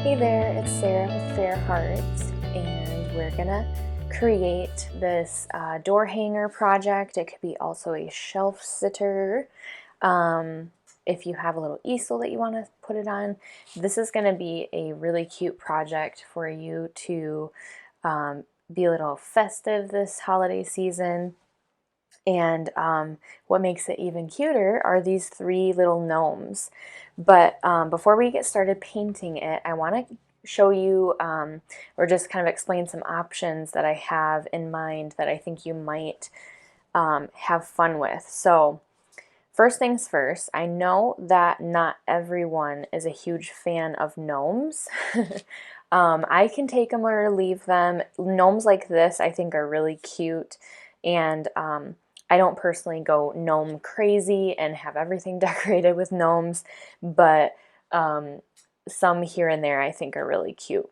Hey there, it's Sarah with Fair Hearts, and we're gonna create this door hanger project. It could be also a shelf sitter. If you have a little easel that you want to put it on, this is going to be a really cute project for you to be a little festive this holiday season. And what makes it even cuter are these three little gnomes. But before we get started painting it, I want to show you or just kind of explain some options that I have in mind that I think you might have fun with. So first things first, I know that not everyone is a huge fan of gnomes. I can take them or leave them. Gnomes like this I think are really cute, and I don't personally go gnome crazy and have everything decorated with gnomes, but some here and there I think are really cute.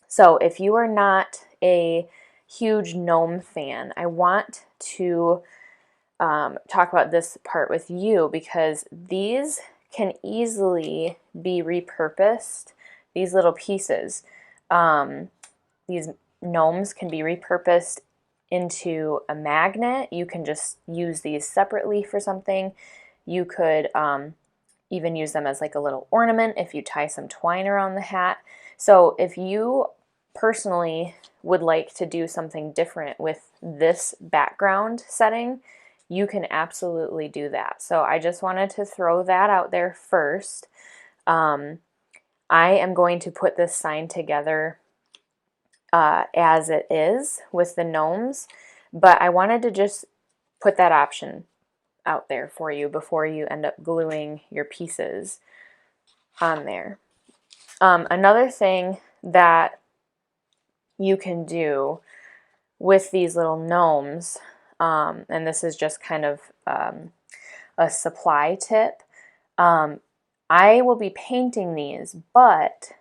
So if you are not a huge gnome fan, I want to talk about this part with you because these can easily be repurposed. These little pieces, these gnomes can be repurposed into a magnet. You can just use these separately for something. You could even use them as like a little ornament if you tie some twine around the hat. So if you personally would like to do something different with this background setting, you can absolutely do that. So I just wanted to throw that out there first. I am going to put this sign together as it is with the gnomes, but I wanted to just put that option out there for you before you end up gluing your pieces on there. Another thing that you can do with these little gnomes, and this is just kind of a supply tip, I will be painting these, but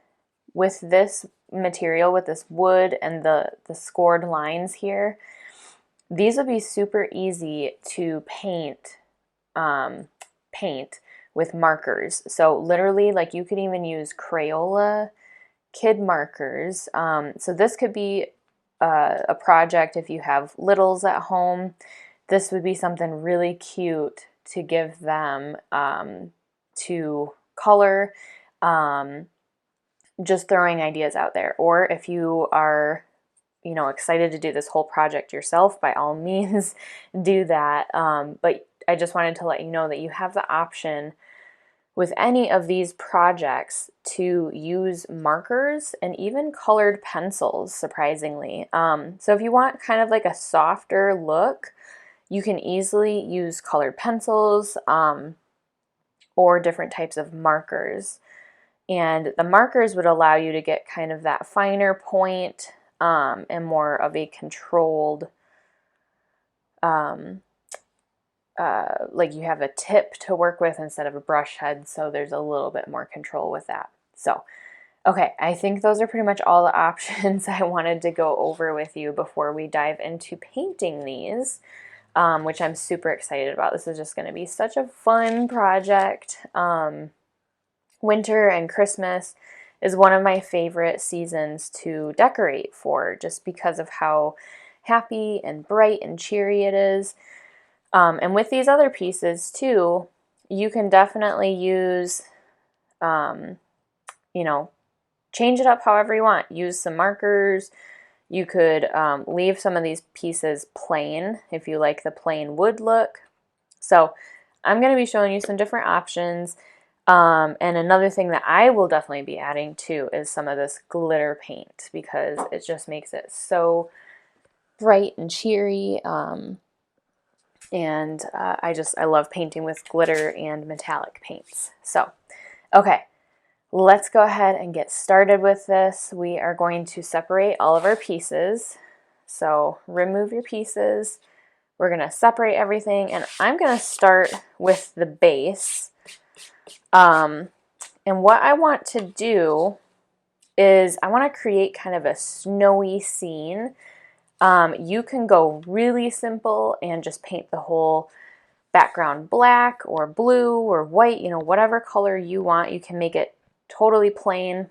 with this material, with this wood and the scored lines here, these would be super easy to paint with markers. So literally, like, you could even use Crayola kid markers. So this could be a project if you have littles at home. This would be something really cute to give them to color. Just throwing ideas out there. Or if you are, excited to do this whole project yourself, by all means do that. But I just wanted to let you know that you have the option with any of these projects to use markers and even colored pencils, surprisingly. So if you want kind of like a softer look, you can easily use colored pencils or different types of markers. And the markers would allow you to get kind of that finer point and more of a controlled, like you have a tip to work with instead of a brush head, so there's a little bit more control with that. So, okay, I think those are pretty much all the options I wanted to go over with you before we dive into painting these, which I'm super excited about. This is just going to be such a fun project. Winter and Christmas is one of my favorite seasons to decorate for, just because of how happy and bright and cheery it is. And with these other pieces too, you can definitely use, change it up however you want. Use some markers. You could leave some of these pieces plain if you like the plain wood look. So I'm going to be showing you some different options. And another thing that I will definitely be adding too is some of this glitter paint, because it just makes it so bright and cheery. And I love painting with glitter and metallic paints. So, okay, let's go ahead and get started with this. We are going to separate all of our pieces. So remove your pieces. We're going to separate everything, and I'm going to start with the base. And what I want to do is I want to create kind of a snowy scene. You can go really simple and just paint the whole background black or blue or white, whatever color you want. You can make it totally plain.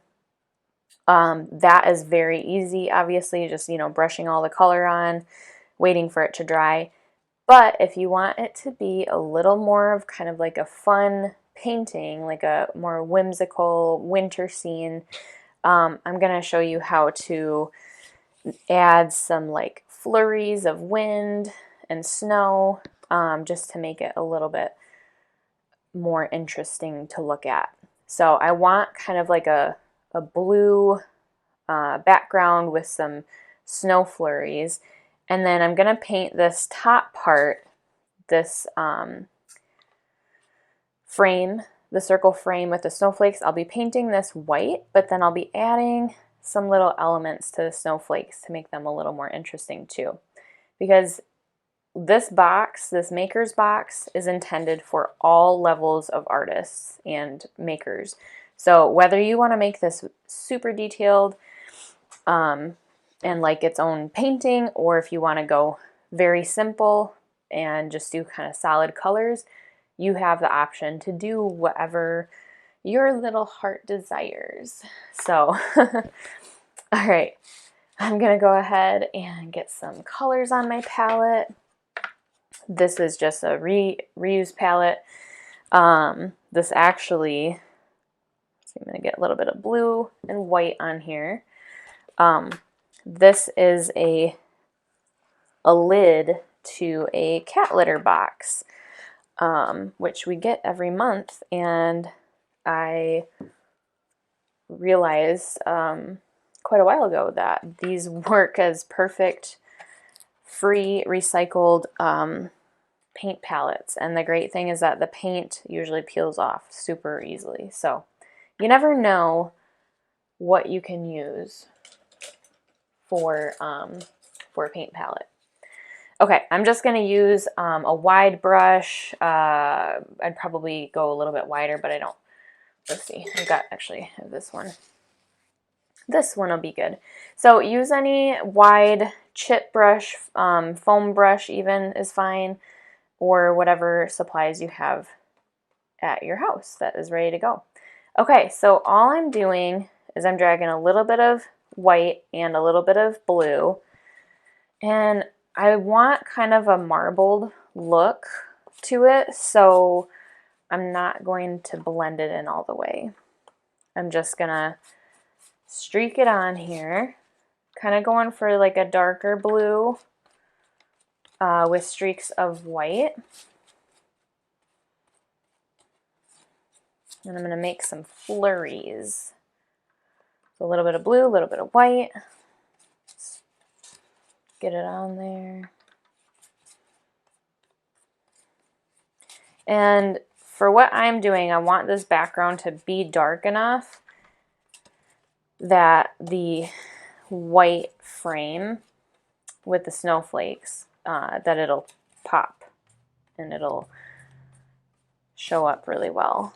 That is very easy, obviously, just, you know, brushing all the color on, waiting for it to dry. But if you want it to be a little more of kind of like a fun painting, like a more whimsical winter scene, I'm going to show you how to add some like flurries of wind and snow, just to make it a little bit more interesting to look at. So I want kind of like a blue background with some snow flurries. And then I'm going to paint this top part, this frame, the circle frame with the snowflakes. I'll be painting this white, but then I'll be adding some little elements to the snowflakes to make them a little more interesting too. Because this box, this maker's box, is intended for all levels of artists and makers. So whether you want to make this super detailed and like its own painting, or if you want to go very simple and just do kind of solid colors, you have the option to do whatever your little heart desires. So, all right, I'm gonna go ahead and get some colors on my palette. This is just a reuse palette. This actually, so I'm gonna get a little bit of blue and white on here. This is a lid to a cat litter box, which we get every month, and I realized quite a while ago that these work as perfect free recycled paint palettes. And the great thing is that the paint usually peels off super easily. So you never know what you can use for a paint palette. Okay, I'm just going to use a wide brush. I'd probably go a little bit wider, but I don't. Let's see. I've got actually this one. This one will be good. So use any wide chip brush, foam brush even is fine, or whatever supplies you have at your house that is ready to go. Okay, so all I'm doing is I'm dragging a little bit of white and a little bit of blue, and I want kind of a marbled look to it, so I'm not going to blend it in all the way. I'm just gonna streak it on here, kind of going for like a darker blue with streaks of white. And I'm going to make some flurries. So a little bit of blue, a little bit of white. Get it on there. And for what I'm doing, I want this background to be dark enough that the white frame with the snowflakes, that it'll pop and it'll show up really well.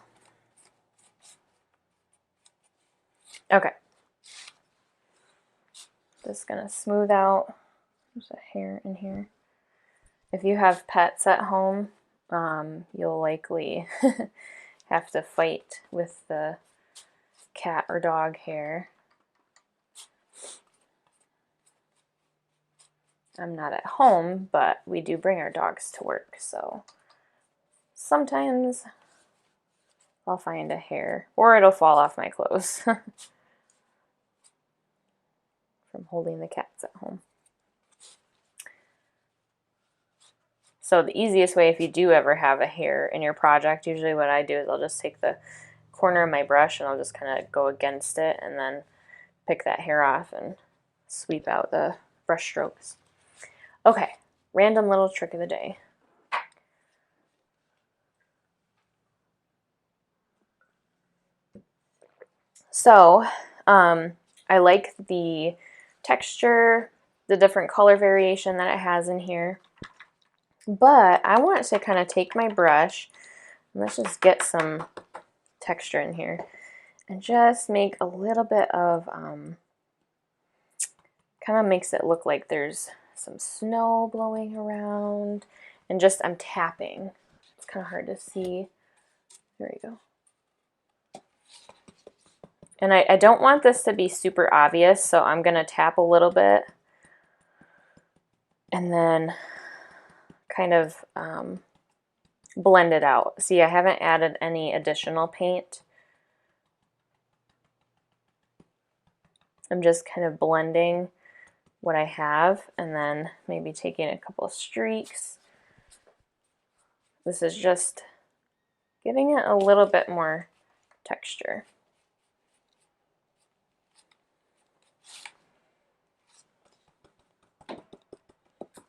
Okay. Just gonna smooth out. There's a hair in here. If you have pets at home, you'll likely have to fight with the cat or dog hair. I'm not at home, but we do bring our dogs to work, so sometimes I'll find a hair, or it'll fall off my clothes from holding the cats at home. So the easiest way, if you do ever have a hair in your project, usually what I do is I'll just take the corner of my brush and I'll just kind of go against it and then pick that hair off and sweep out the brush strokes. Okay, random little trick of the day. So I like the texture, the different color variation that it has in here. But I want to kind of take my brush, and let's just get some texture in here, and just make a little bit of, kind of makes it look like there's some snow blowing around, and just I'm tapping. It's kind of hard to see. There we go. And I don't want this to be super obvious, so I'm going to tap a little bit and then kind of blend it out. See, I haven't added any additional paint. I'm just kind of blending what I have and then maybe taking a couple of streaks. This is just giving it a little bit more texture.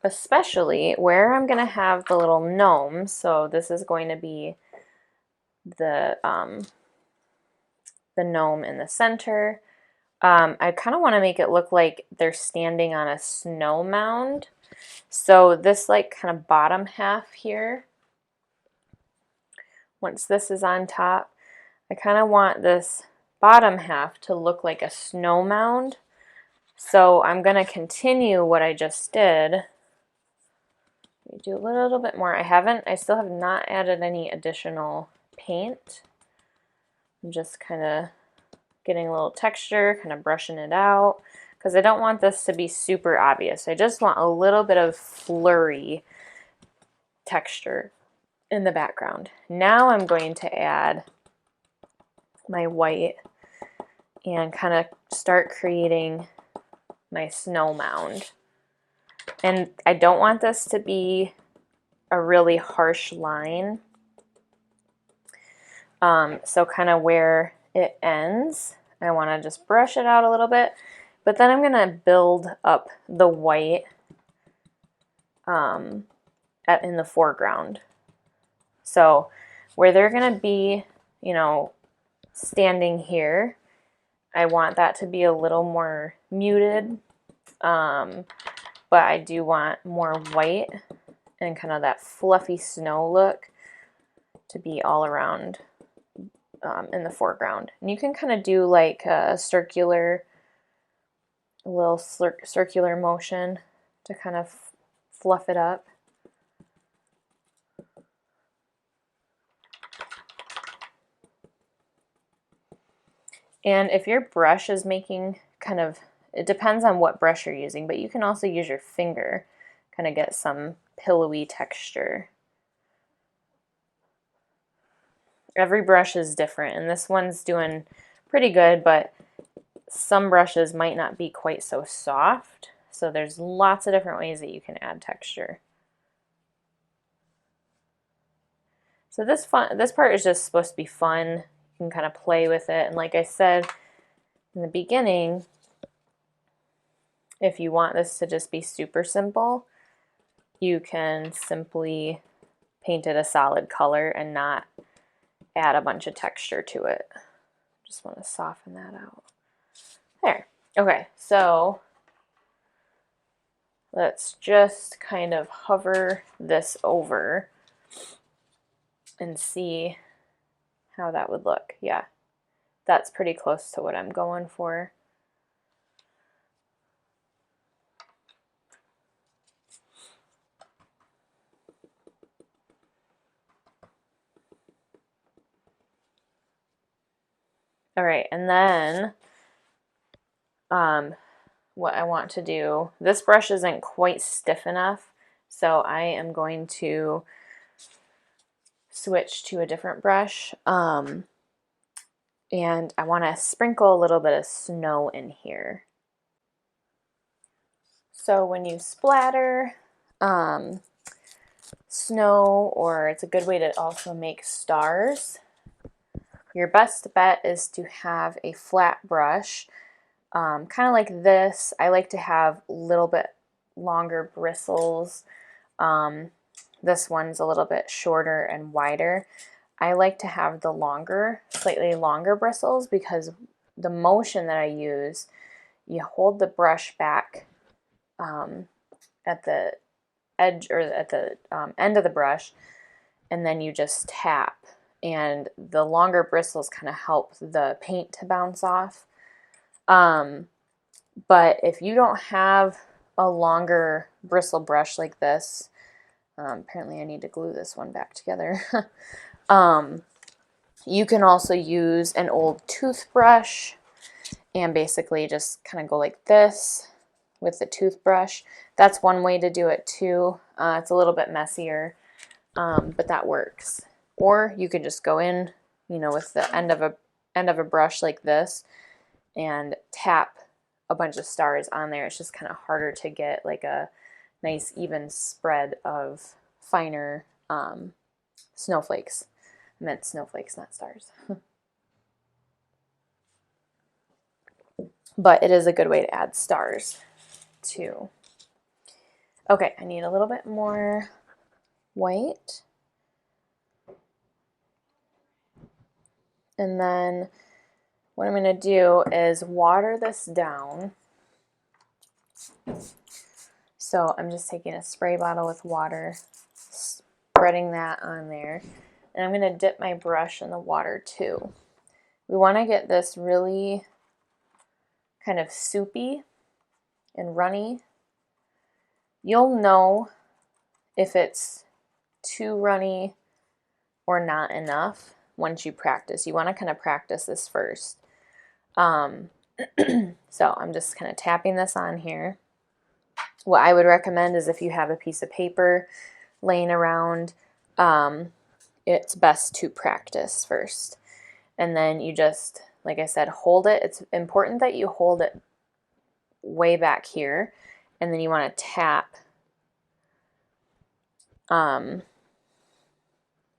Especially where I'm going to have the little gnomes. So this is going to be the gnome in the center. I kind of want to make it look like they're standing on a snow mound. So this like kind of bottom half here, once this is on top, I kind of want this bottom half to look like a snow mound. So I'm going to continue what I just did. Do a little bit more. I still have not added any additional paint. I'm just kind of getting a little texture, kind of brushing it out, because I don't want this to be super obvious. I just want a little bit of flurry texture in the background. Now I'm going to add my white and kind of start creating my snow mound. And I don't want this to be a really harsh line. So kind of where it ends, I want to just brush it out a little bit, but then I'm going to build up the white in the foreground. So where they're going to be, you know, standing here, I want that to be a little more muted, but I do want more white and kind of that fluffy snow look to be all around in the foreground. And you can kind of do like a little circular motion to kind of fluff it up. And if your brush is making kind of, it depends on what brush you're using, but you can also use your finger, kind of get some pillowy texture. Every brush is different, and this one's doing pretty good, but some brushes might not be quite so soft. So there's lots of different ways that you can add texture. So this part is just supposed to be fun. You can kind of play with it. And like I said in the beginning, if you want this to just be super simple, you can simply paint it a solid color and not add a bunch of texture to it. Just want to soften that out. There. Okay, so let's just kind of hover this over and see how that would look. Yeah, that's pretty close to what I'm going for. All right, and then what I want to do, this brush isn't quite stiff enough, so I am going to switch to a different brush. And I want to sprinkle a little bit of snow in here. So when you splatter snow, or it's a good way to also make stars, your best bet is to have a flat brush, kind of like this. I like to have a little bit longer bristles. This one's a little bit shorter and wider. I like to have the longer, slightly longer bristles, because the motion that I use, you hold the brush back at the edge, or at the end of the brush, and then you just tap, and the longer bristles kind of help the paint to bounce off. But if you don't have a longer bristle brush like this, apparently I need to glue this one back together. You can also use an old toothbrush and basically just kind of go like this with the toothbrush. That's one way to do it too. It's a little bit messier, but that works. Or you could just go in, you know, with the end of a brush like this and tap a bunch of stars on there. It's just kind of harder to get like a nice even spread of finer snowflakes. I meant snowflakes, not stars. But it is a good way to add stars too. Okay, I need a little bit more white. And then what I'm going to do is water this down. So I'm just taking a spray bottle with water, spreading that on there. And I'm going to dip my brush in the water too. We want to get this really kind of soupy and runny. You'll know if it's too runny or not enough once you practice. You want to kind of practice this first. So I'm just kind of tapping this on here. What I would recommend is if you have a piece of paper laying around, it's best to practice first. And then you just, like I said, hold it. It's important that you hold it way back here, and then you want to tap on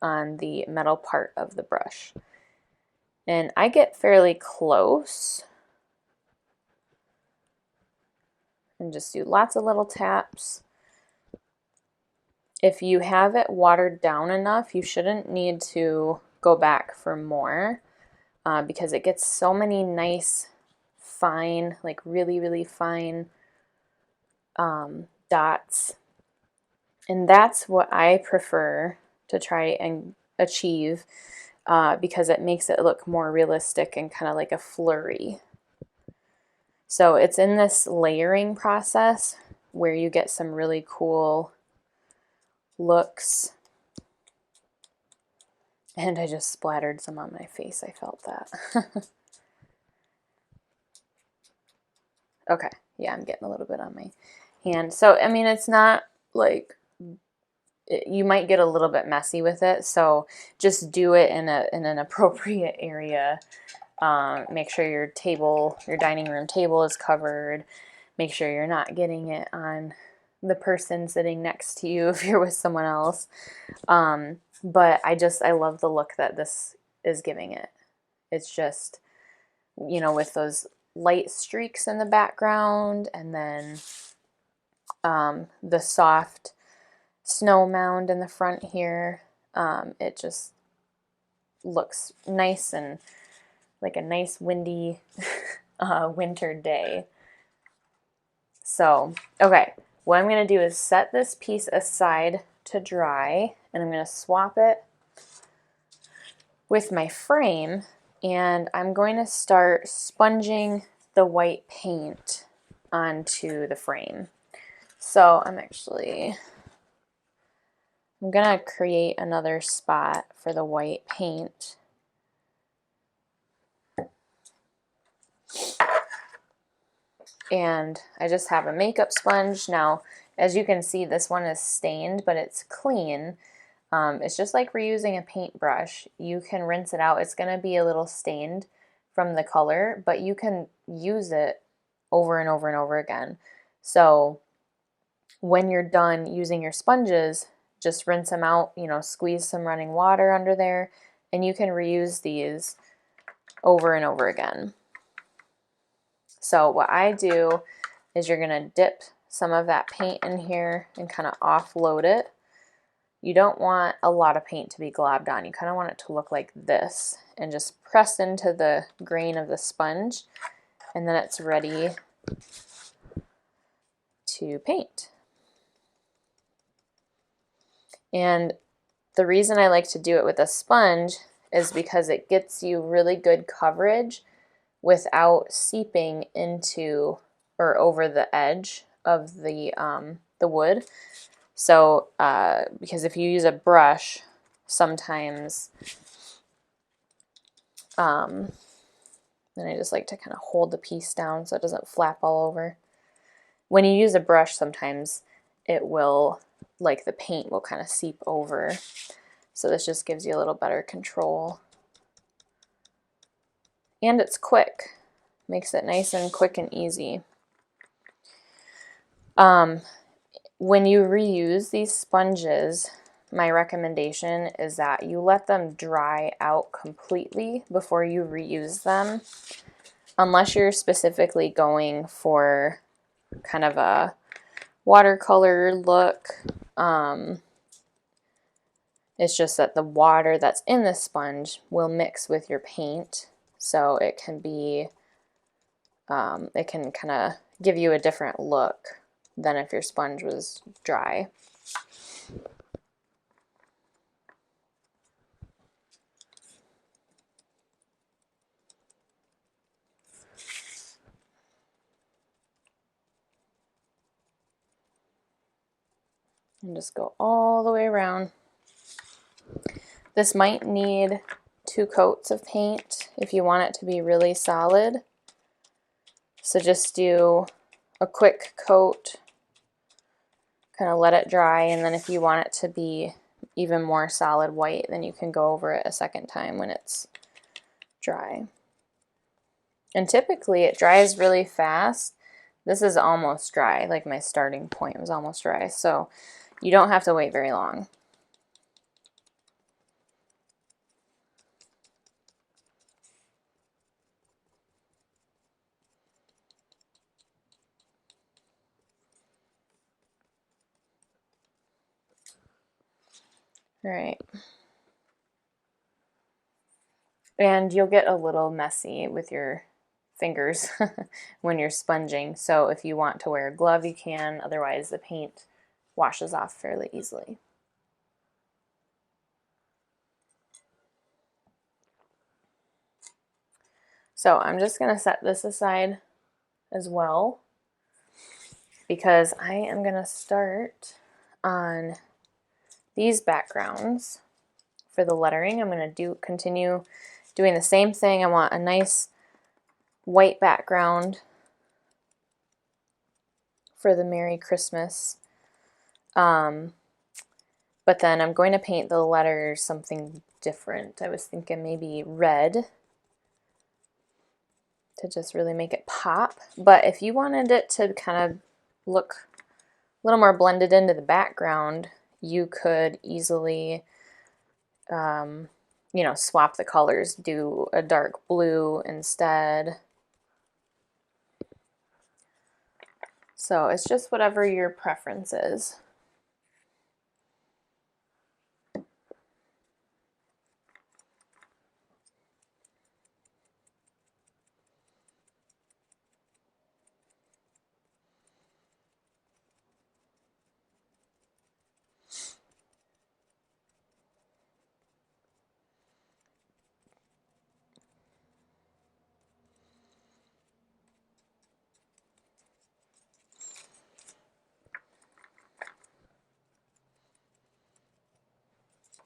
the metal part of the brush. And I get fairly close and just do lots of little taps. If you have it watered down enough, you shouldn't need to go back for more because it gets so many nice, fine, like really, really fine dots. And that's what I prefer to try and achieve because it makes it look more realistic and kind of like a flurry. So it's in this layering process where you get some really cool looks. And I just splattered some on my face. I felt that. Okay, yeah, I'm getting a little bit on my hand. So, I mean, it's not like, you might get a little bit messy with it, so just do it in an appropriate area. Make sure your dining room table is covered. Make sure you're not getting it on the person sitting next to you if you're with someone else. But I love the look that this is giving it. It's just, you know, with those light streaks in the background, and then the soft snow mound in the front here. It just looks nice and like a nice windy winter day. So, okay, what I'm going to do is set this piece aside to dry, and I'm going to swap it with my frame, and I'm going to start sponging the white paint onto the frame. So I'm going to create another spot for the white paint. And I just have a makeup sponge. Now, as you can see, this one is stained, but it's clean. It's just like reusing a paintbrush. You can rinse it out. It's going to be a little stained from the color, but you can use it over and over and over again. So when you're done using your sponges, just rinse them out, you know, squeeze some running water under there, and you can reuse these over and over again. So what I do is you're going to dip some of that paint in here and kind of offload it. You don't want a lot of paint to be globbed on. You kind of want it to look like this and just press into the grain of the sponge, and then it's ready to paint. And the reason I like to do it with a sponge is because it gets you really good coverage without seeping into or over the edge of the wood. So because if you use a brush, sometimes And I just like to kind of hold the piece down so it doesn't flap all over. When you use a brush, sometimes it will, like the paint will kind of seep over. So this just gives you a little better control. And it's quick. Makes it nice and quick and easy. When you reuse these sponges, my recommendation is that you let them dry out completely before you reuse them, unless you're specifically going for kind of a watercolor look. It's just that the water that's in the sponge will mix with your paint, so it can be, it can kind of give you a different look than if your sponge was dry. And just go all the way around. This might need 2 coats of paint if you want it to be really solid. So just do a quick coat, kind of let it dry, and then if you want it to be even more solid white, then you can go over it a second time when it's dry. And typically it dries really fast. This is almost dry, like my starting point was almost dry, so you don't have to wait very long. All right. And you'll get a little messy with your fingers when you're sponging. So if you want to wear a glove, you can. Otherwise, the paint washes off fairly easily. So I'm just going to set this aside as well, because I am going to start on these backgrounds for the lettering. I'm going to continue doing the same thing. I want a nice white background for the Merry Christmas. But then I'm going to paint the letters something different. I was thinking maybe red to just really make it pop. But if you wanted it to kind of look a little more blended into the background, you could easily, you know, swap the colors, do a dark blue instead. So it's just whatever your preference is.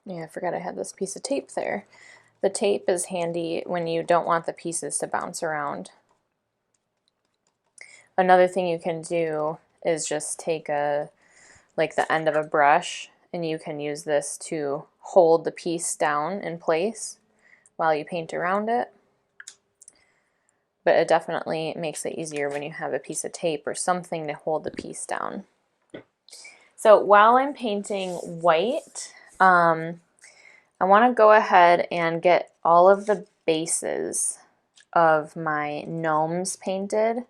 Yeah, I forgot I had this piece of tape there. The tape is handy when you don't want the pieces to bounce around. Another thing you can do is just take like the end of a brush, and you can use this to hold the piece down in place while you paint around it. But it definitely makes it easier when you have a piece of tape or something to hold the piece down. So while I'm painting white, I want to go ahead and get all of the bases of my gnomes painted.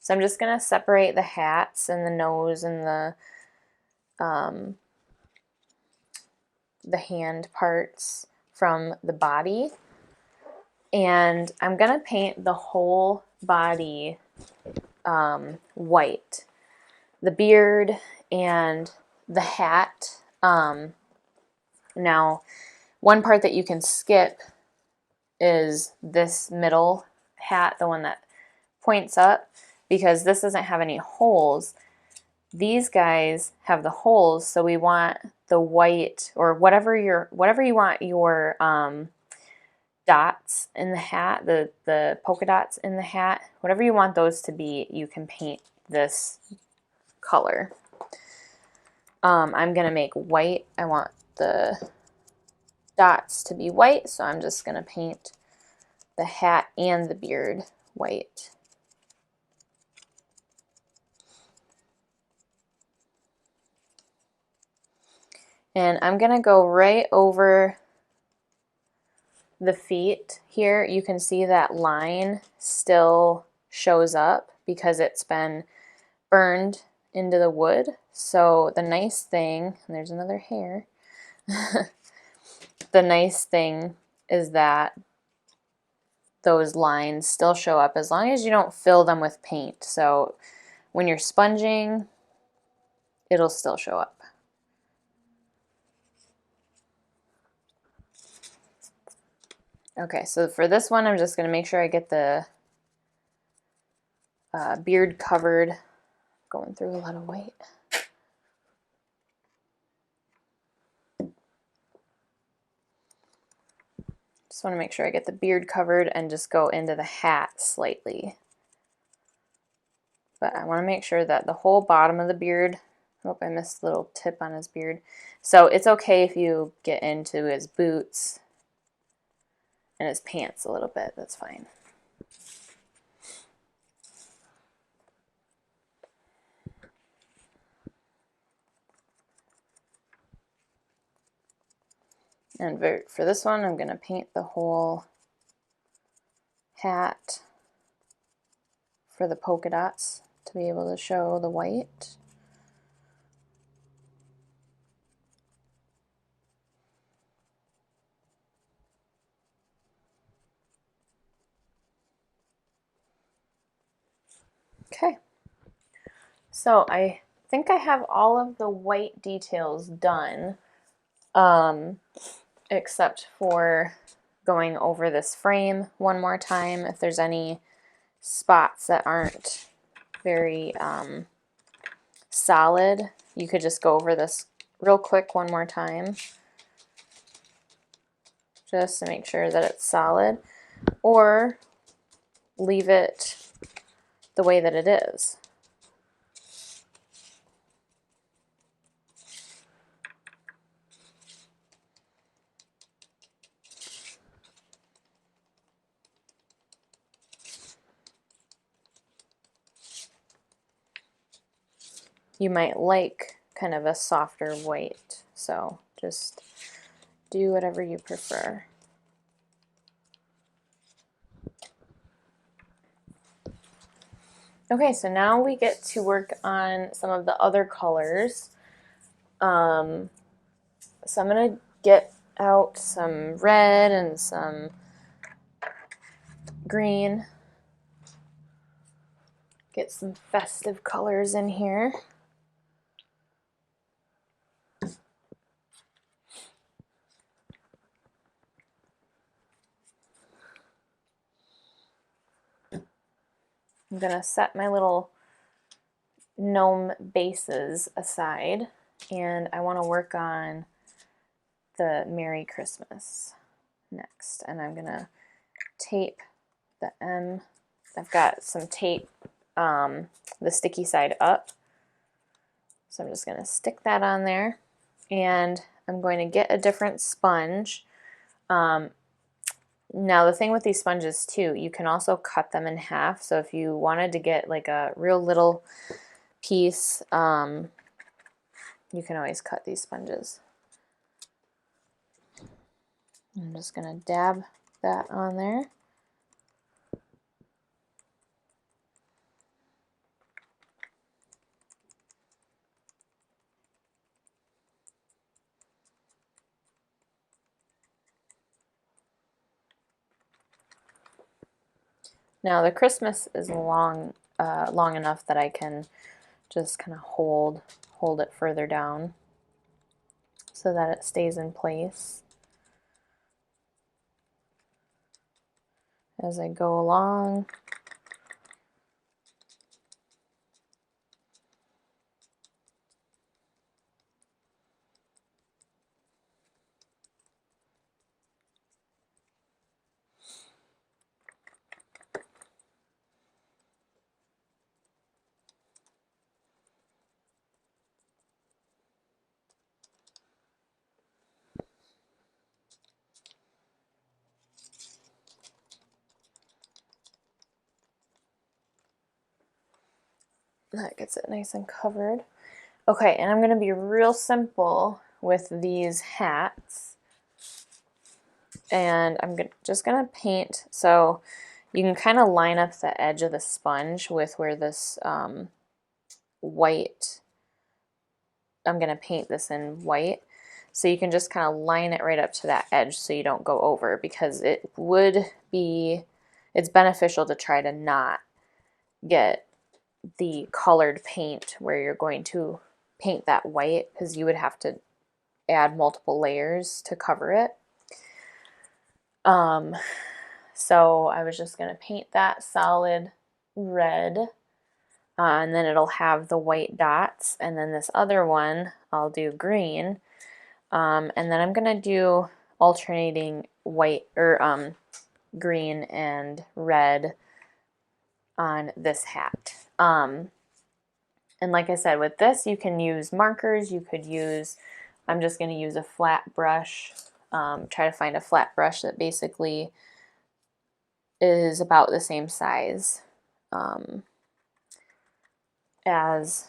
So I'm just going to separate the hats and the nose and the hand parts from the body. And I'm going to paint the whole body white. The beard and the hat. Now, one part that you can skip is this middle hat, the one that points up, because this doesn't have any holes. These guys have the holes, so we want the white, or whatever you want your dots in the hat, the polka dots in the hat, whatever you want those to be, you can paint this color. I'm going to make white. I want the dots to be white, so I'm just going to paint the hat and the beard white. And I'm going to go right over the feet here. You can see that line still shows up because it's been burned into the wood. So the nice thing, and there's another hair, the nice thing is that those lines still show up as long as you don't fill them with paint. So when you're sponging, it'll still show up. Okay, so for this one, I'm just going to make sure I get the beard covered. Going through a lot of white. Just want to make sure I get the beard covered and just go into the hat slightly. But I want to make sure that the whole bottom of the beard, oh, I missed a little tip on his beard. So it's okay if you get into his boots and his pants a little bit, that's fine. And for this one, I'm going to paint the whole hat for the polka dots to be able to show the white. Okay, so I think I have all of the white details done, except for going over this frame one more time. If there's any spots that aren't very solid, you could just go over this real quick one more time, just to make sure that it's solid, or leave it the way that it is. You might like kind of a softer white, so just do whatever you prefer. Okay, so now we get to work on some of the other colors. So I'm going to get out some red and some green. Get some festive colors in here. I'm going to set my little gnome bases aside, and I want to work on the Merry Christmas next. And I'm going to tape the M. I've got some tape, the sticky side up. So I'm just going to stick that on there, and I'm going to get a different sponge. Now the thing with these sponges too, you can also cut them in half. So if you wanted to get like a real little piece, you can always cut these sponges. I'm just going to dab that on there. Now the Christmas is long enough that I can just kind of hold it further down so that it stays in place as I go along. That gets it nice and covered. Okay, and I'm going to be real simple with these hats. And I'm just going to paint, so you can kind of line up the edge of the sponge with where this white, I'm going to paint this in white. So you can just kind of line it right up to that edge so you don't go over, because it would be, it's beneficial to try to not get the colored paint where you're going to paint that white, because you would have to add multiple layers to cover it. So I was just going to paint that solid red, and then it'll have the white dots, and then this other one I'll do green, and then I'm going to do alternating white or green and red on this hat. And like I said, with this you can use markers, you could use, I'm just going to use a flat brush, try to find a flat brush that basically is about the same size as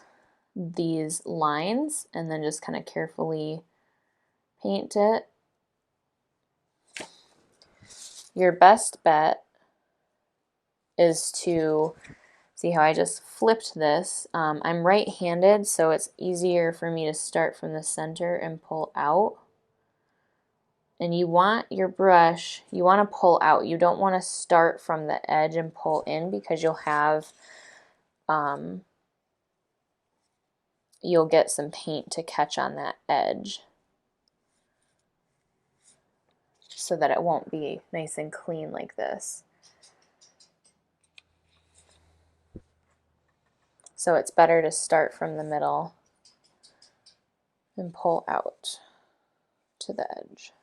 these lines, and then just kind of carefully paint it. Your best bet is to see how I just flipped this. I'm right-handed, so it's easier for me to start from the center and pull out. And you want your brush, you want to pull out. You don't want to start from the edge and pull in, because you'll have, you'll get some paint to catch on that edge, so that it won't be nice and clean like this. So it's better to start from the middle and pull out to the edge.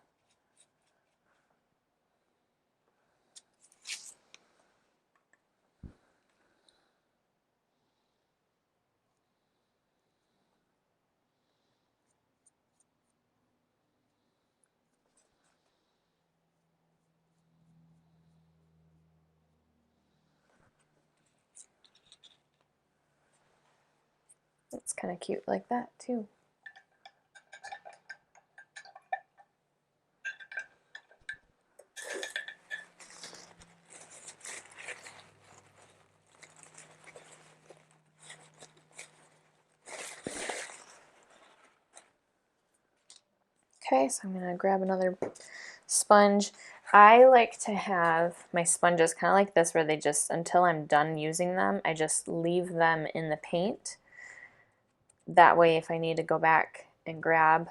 It's kind of cute like that too. Okay, so I'm going to grab another sponge. I like to have my sponges kind of like this, where they just, until I'm done using them, I just leave them in the paint. That way, if I need to go back and grab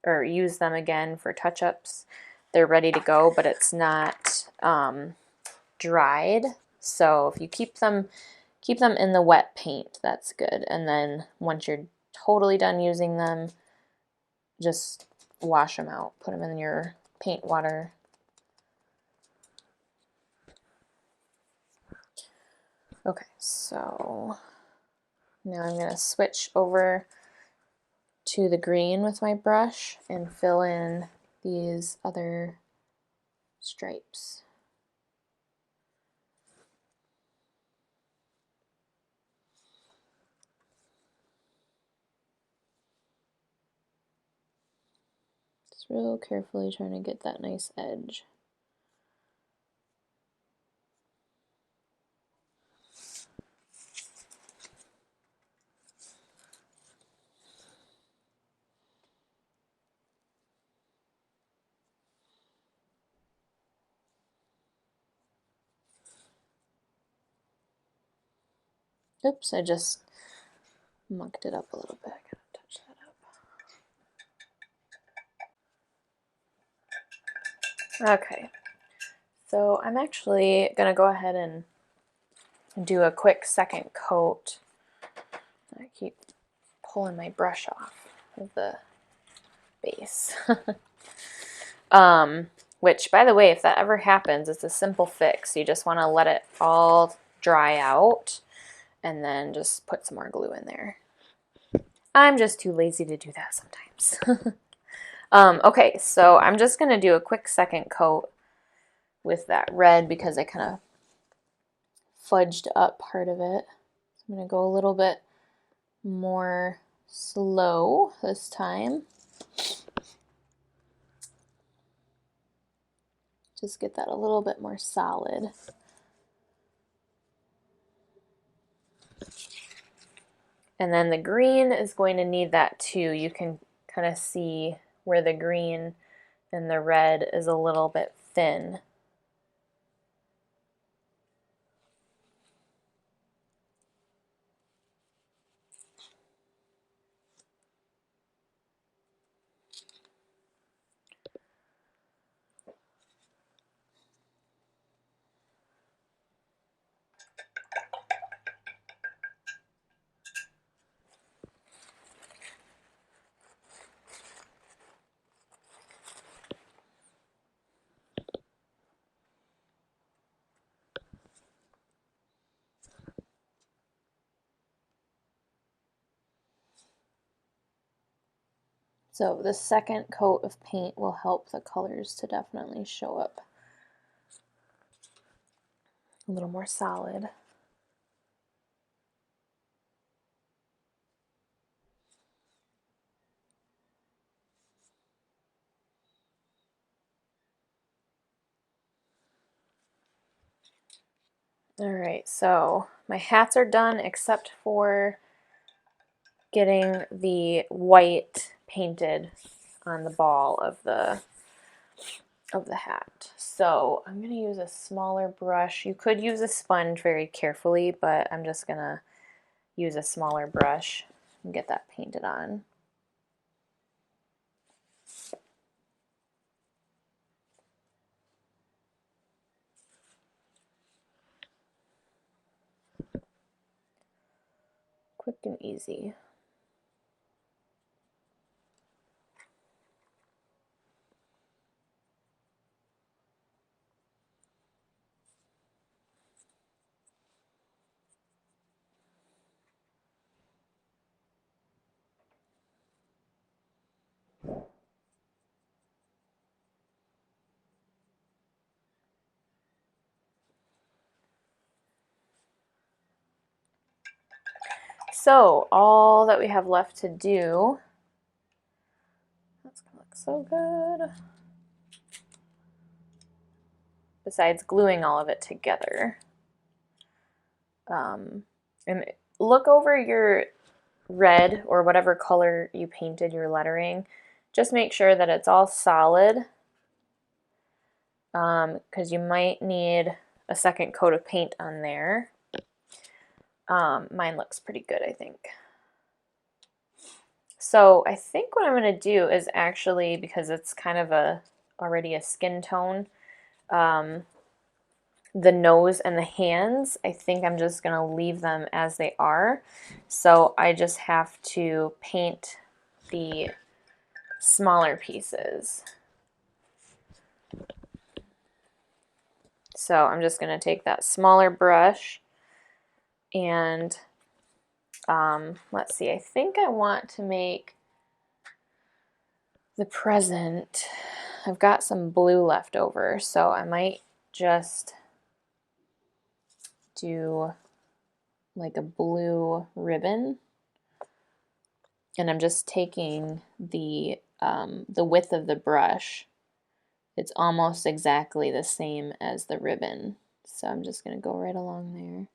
or use them again for touch-ups, they're ready to go, but it's not dried. So if you keep them in the wet paint, that's good. And then once you're totally done using them, just wash them out. Put them in your paint water. Okay, so now I'm going to switch over to the green with my brush and fill in these other stripes. Just real carefully trying to get that nice edge. Oops, I just mucked it up a little bit. I gotta touch that up. Okay, so I'm actually gonna go ahead and do a quick second coat. I keep pulling my brush off of the base. Which, by the way, if that ever happens, it's a simple fix. You just want to let it all dry out and then just put some more glue in there. I'm just too lazy to do that sometimes. Okay, so I'm just going to do a quick second coat with that red because I kind of fudged up part of it. I'm going to go a little bit more slow this time. Just get that a little bit more solid. And then the green is going to need that too. You can kind of see where the green and the red is a little bit thin. So the second coat of paint will help the colors to definitely show up a little more solid. All right, so my hats are done except for getting the white painted on the ball of the hat. So I'm going to use a smaller brush. You could use a sponge very carefully, but I'm just going to use a smaller brush and get that painted on. Quick and easy. So all that we have left to do, that's gonna look so good, besides gluing all of it together. And look over your red or whatever color you painted your lettering. Just make sure that it's all solid, because you might need a second coat of paint on there. Mine looks pretty good, I think. So I think what I'm going to do is actually, because it's kind of already a skin tone, the nose and the hands, I think I'm just going to leave them as they are. So I just have to paint the smaller pieces. So I'm just going to take that smaller brush and let's see, I think I want to make the present. I've got some blue left over, so I might just do like a blue ribbon, and I'm just taking the width of the brush. It's almost exactly the same as the ribbon, so I'm just going to go right along there.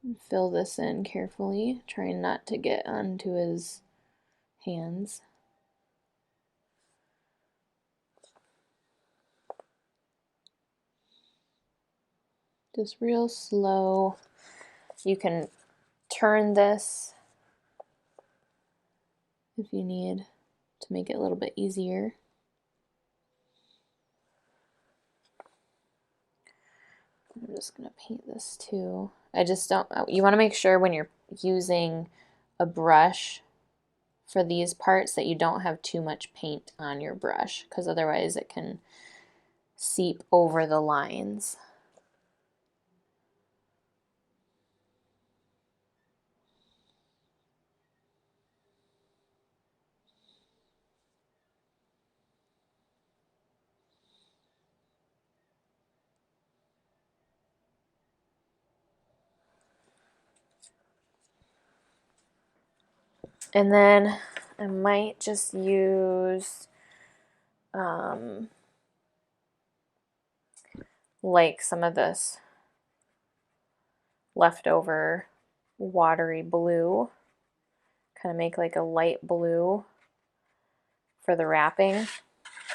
And fill this in carefully, trying not to get onto his hands. Just real slow. You can turn this if you need to make it a little bit easier. I'm just going to paint this too. I just don't, you want to make sure when you're using a brush for these parts that you don't have too much paint on your brush, because otherwise it can seep over the lines. And then I might just use like some of this leftover watery blue, kind of make like a light blue for the wrapping.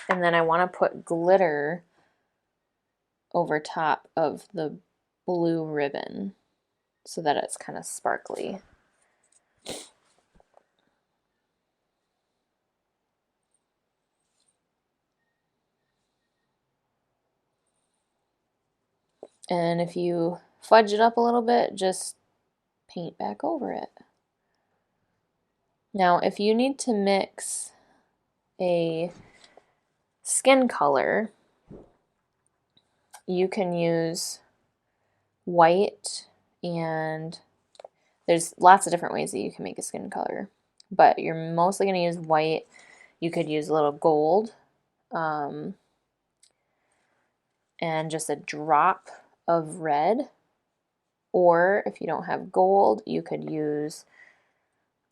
And then I want to put glitter over top of the blue ribbon so that it's kind of sparkly. And if you fudge it up a little bit, just paint back over it. Now, if you need to mix a skin color, you can use white, and there's lots of different ways that you can make a skin color, but you're mostly going to use white. You could use a little gold, and just a drop of red, or if you don't have gold, you could use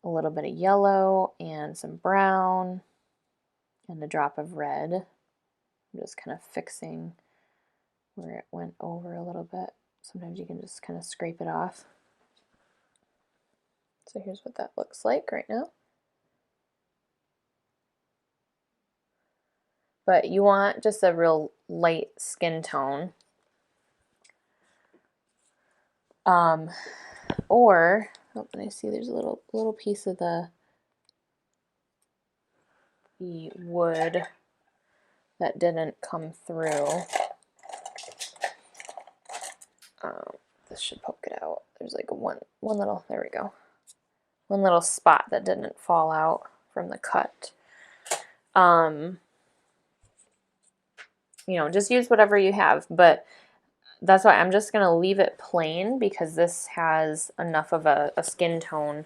a little bit of yellow and some brown and a drop of red. I'm just kind of fixing where it went over a little bit. Sometimes you can just kind of scrape it off. So here's what that looks like right now. But you want just a real light skin tone. Or, oh, and I see there's a little piece of the wood that didn't come through. This should poke it out. There's like one little, there we go. One little spot that didn't fall out from the cut. You know, just use whatever you have, but that's why I'm just going to leave it plain, because this has enough of a skin tone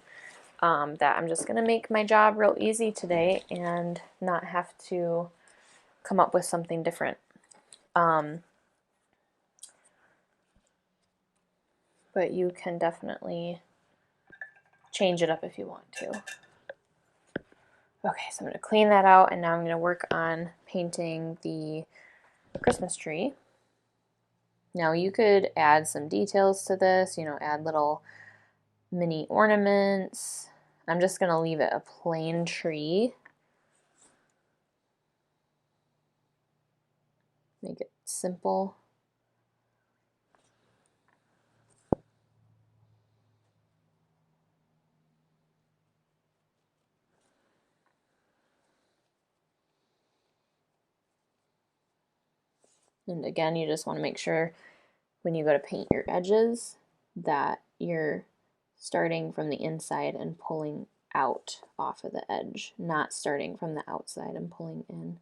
that I'm just going to make my job real easy today and not have to come up with something different. But you can definitely change it up if you want to. Okay, so I'm going to clean that out, and now I'm going to work on painting the Christmas tree. Now you could add some details to this, you know, add little mini ornaments. I'm just going to leave it a plain tree. Make it simple. And again, you just want to make sure when you go to paint your edges that you're starting from the inside and pulling out off of the edge, not starting from the outside and pulling in.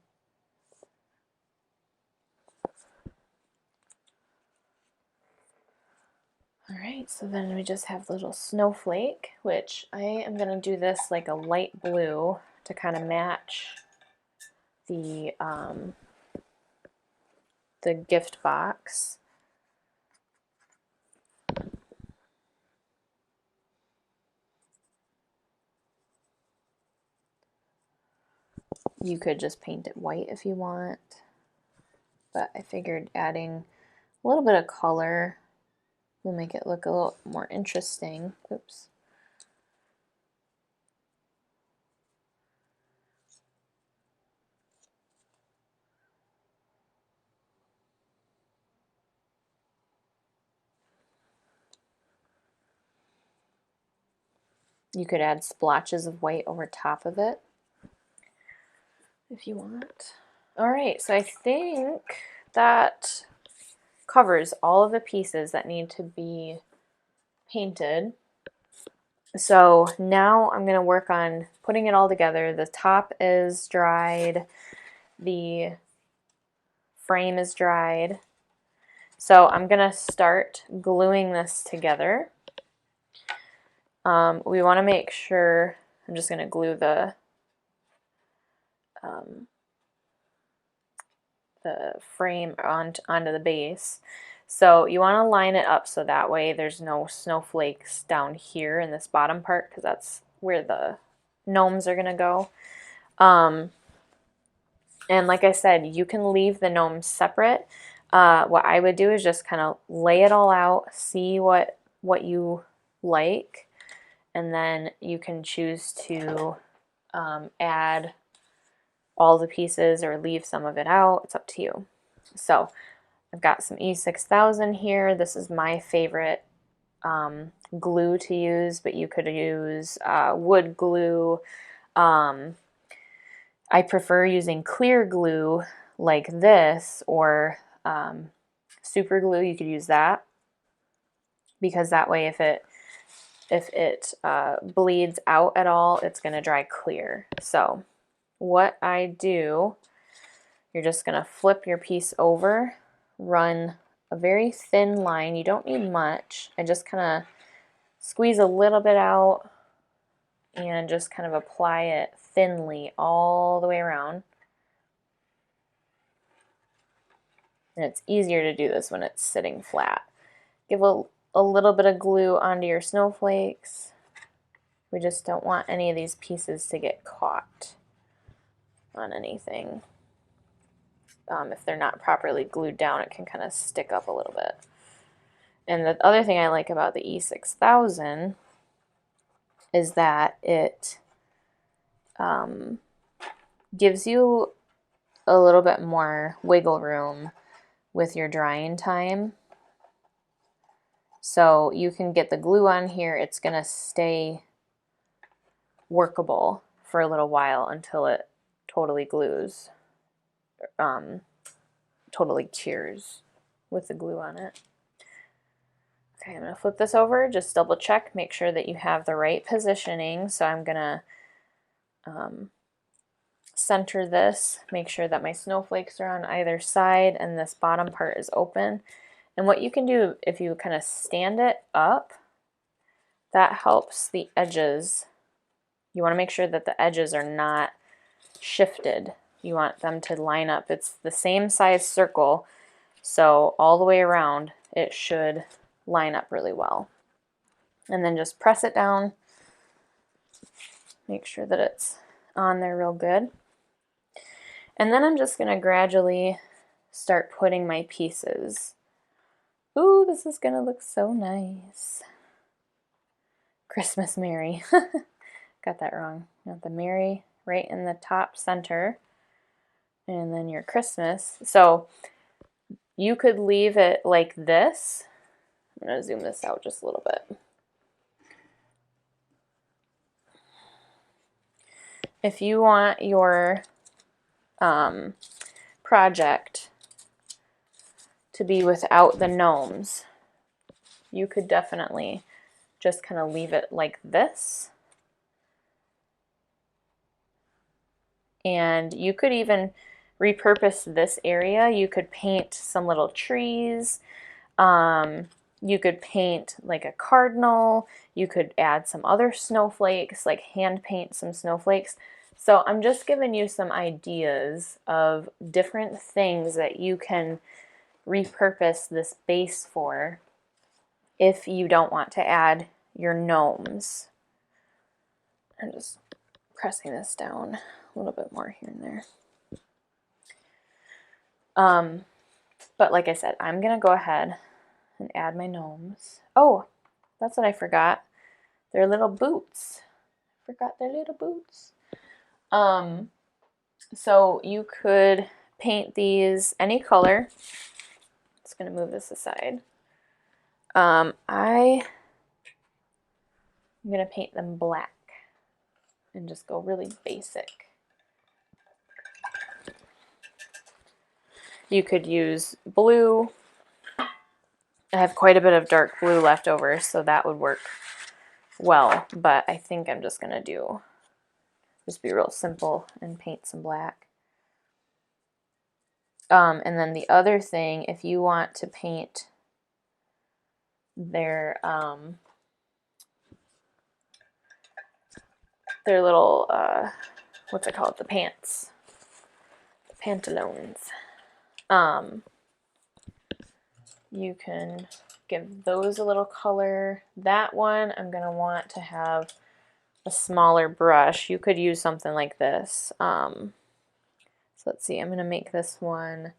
Alright, so then we just have little snowflake, which I am going to do this like a light blue to kind of match the gift box. You could just paint it white if you want, but I figured adding a little bit of color will make it look a little more interesting. Oops. You could add splotches of white over top of it if you want. All right, so I think that covers all of the pieces that need to be painted. So now I'm going to work on putting it all together. The top is dried, the frame is dried. So I'm going to start gluing this together. We want to make sure, I'm just going to glue the frame onto the base. So you want to line it up so that way there's no snowflakes down here in this bottom part, because that's where the gnomes are gonna go. And like I said, you can leave the gnomes separate. What I would do is just kind of lay it all out, see what you like, and then you can choose to add all the pieces or leave some of it out. It's up to you. So I've got some E6000 here. This is my favorite glue to use, but you could use wood glue. I prefer using clear glue like this, or super glue. You could use that, because that way if it bleeds out at all, it's going to dry clear. So what I do, you're just going to flip your piece over, run a very thin line. You don't need much. I just kind of squeeze a little bit out and just kind of apply it thinly all the way around. And it's easier to do this when it's sitting flat. Give a little bit of glue onto your snowflakes. We just don't want any of these pieces to get caught on anything. If they're not properly glued down, it can kind of stick up a little bit. And the other thing I like about the E6000 is that it gives you a little bit more wiggle room with your drying time. So you can get the glue on here. It's going to stay workable for a little while until it totally glues, totally cures with the glue on it. Okay, I'm going to flip this over, just double check, make sure that you have the right positioning. So I'm going to center this, make sure that my snowflakes are on either side and this bottom part is open. And what you can do, if you kind of stand it up, that helps the edges. You want to make sure that the edges are not shifted. You want them to line up. It's the same size circle, so all the way around it should line up really well. And then just press it down. Make sure that it's on there real good. And then I'm just going to gradually start putting my pieces. Ooh, this is going to look so nice. Christmas Mary. Got that wrong. Got the Mary right in the top center. And then your Christmas. So you could leave it like this. I'm going to zoom this out just a little bit. If you want your project to be without the gnomes, you could definitely just kind of leave it like this. And you could even repurpose this area. You could paint some little trees. You could paint like a cardinal. You could add some other snowflakes, like hand paint some snowflakes. So I'm just giving you some ideas of different things that you can repurpose this base for if you don't want to add your gnomes. I'm just pressing this down a little bit more here and there. But like I said, I'm going to go ahead and add my gnomes. Oh, that's what I forgot. Their little boots. Forgot their little boots. So you could paint these any color. Just going to move this aside. I'm going to paint them black and just go really basic. You could use blue. I have quite a bit of dark blue left over, so that would work well, but I think I'm just going to just be real simple and paint some black. And then the other thing, if you want to paint their little, what's it called, the pants, the pantaloons, you can give those a little color. That one I'm going to want to have a smaller brush, you could use something like this. So let's see, I'm going to make this one,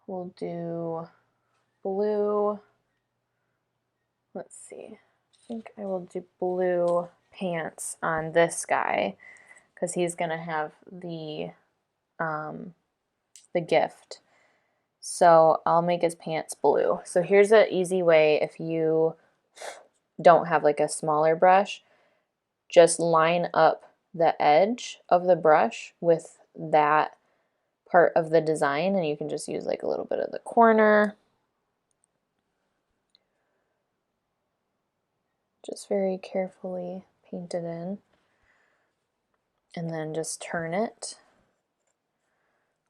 we'll do blue, let's see, I think I will do blue pants on this guy because he's going to have the gift. So I'll make his pants blue. So here's an easy way if you don't have like a smaller brush, just line up the edge of the brush with that part of the design, and you can just use like a little bit of the corner. Just very carefully paint it in, and then just turn it,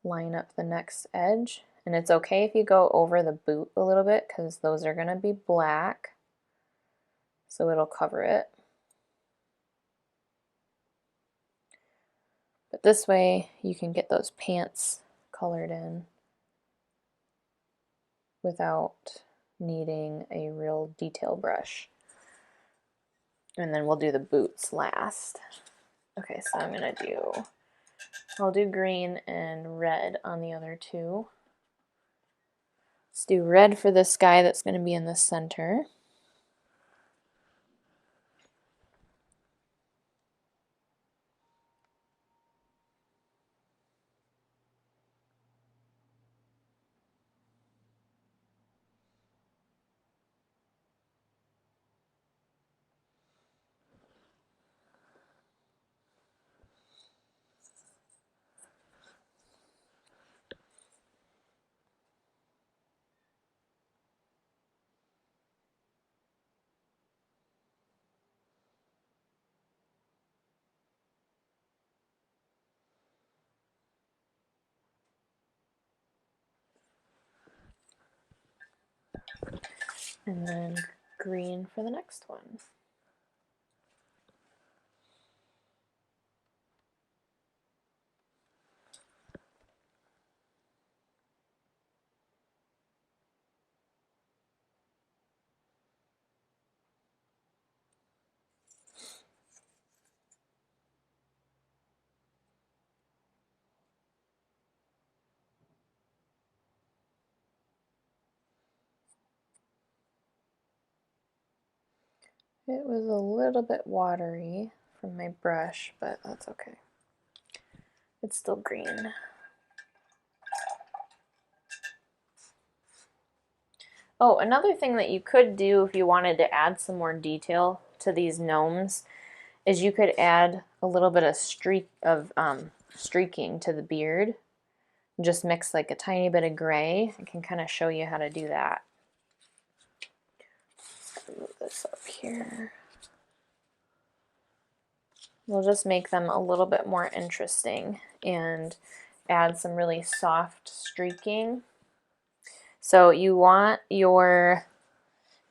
line up the next edge. And it's okay if you go over the boot a little bit because those are going to be black, so it'll cover it. But this way you can get those pants colored in without needing a real detail brush. And then we'll do the boots last. Okay, so I'll do green and red on the other two. Let's do red for this guy that's going to be in the center. And then green for the next one. It was a little bit watery from my brush, but that's okay. It's still green. Oh, another thing that you could do if you wanted to add some more detail to these gnomes is you could add a little bit of streaking to the beard. Just mix like a tiny bit of gray. I can kind of show you how to do that. Let's move this up here. We'll just make them a little bit more interesting and add some really soft streaking. So you want to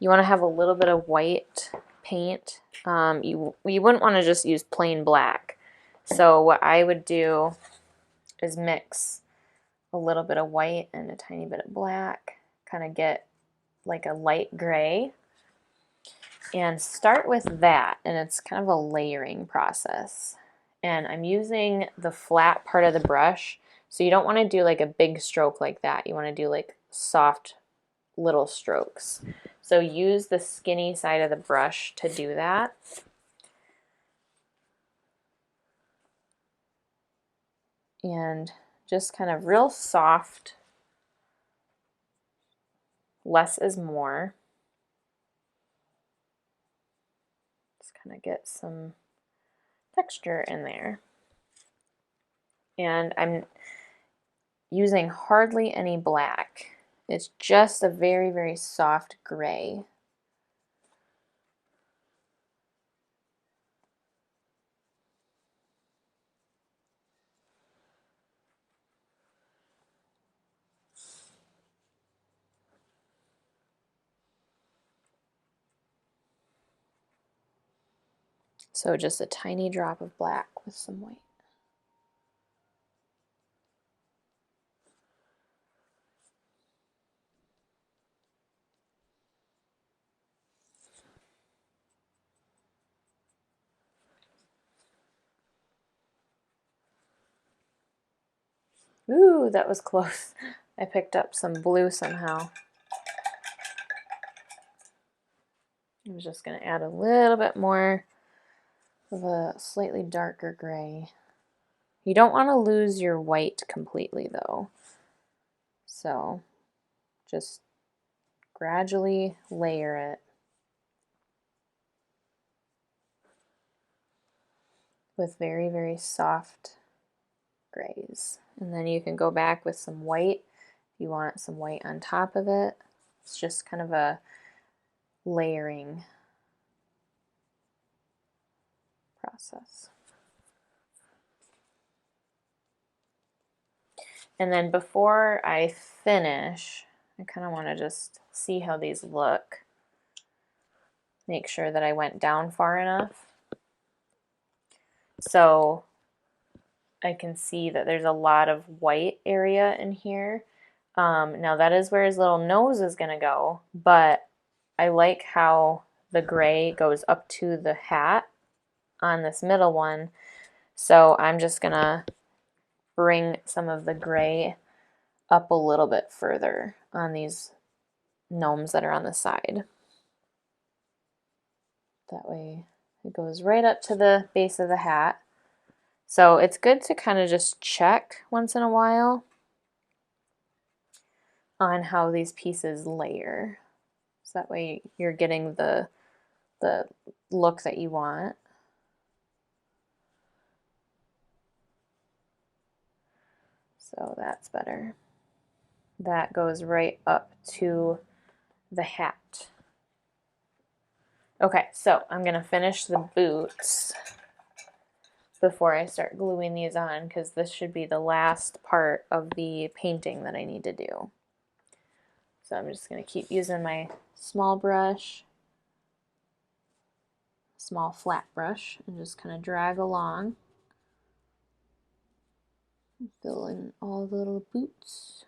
have a little bit of white paint. You wouldn't want to just use plain black. So what I would do is mix a little bit of white and a tiny bit of black, kind of get like a light gray. And start with that, and it's kind of a layering process. And I'm using the flat part of the brush, so you don't want to do like a big stroke like that. You want to do like soft little strokes. So use the skinny side of the brush to do that. And just kind of real soft, less is more. Kind of get some texture in there. And I'm using hardly any black. It's just a very, very soft gray. So just a tiny drop of black with some white. Ooh, that was close. I picked up some blue somehow. I was just going to add a little bit more of a slightly darker gray. You don't want to lose your white completely though. So just gradually layer it with very, very soft grays. And then you can go back with some white if you want some white on top of it. It's just kind of a layering process. And then before I finish, I kind of want to just see how these look. Make sure that I went down far enough. So I can see that there's a lot of white area in here. Now that is where his little nose is going to go, but I like how the gray goes up to the hat on this middle one. So I'm just going to bring some of the gray up a little bit further on these gnomes that are on the side. That way it goes right up to the base of the hat. So it's good to kind of just check once in a while on how these pieces layer. So that way you're getting the look that you want. So that's better. That goes right up to the hat. Okay, so I'm gonna finish the boots before I start gluing these on, because this should be the last part of the painting that I need to do. So I'm just gonna keep using my small brush, small flat brush, and just kind of drag along, fill in all the little boots.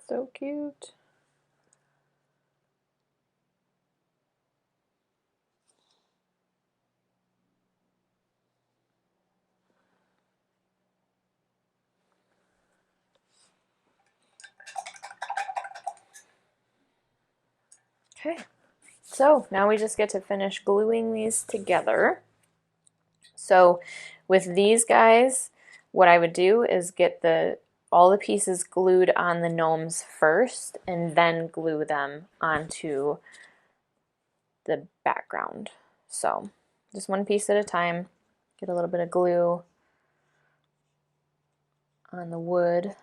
So cute. Okay, so now we just get to finish gluing these together. So with these guys, what I would do is get all the pieces glued on the gnomes first and then glue them onto the background. So just one piece at a time. Get a little bit of glue on the wood.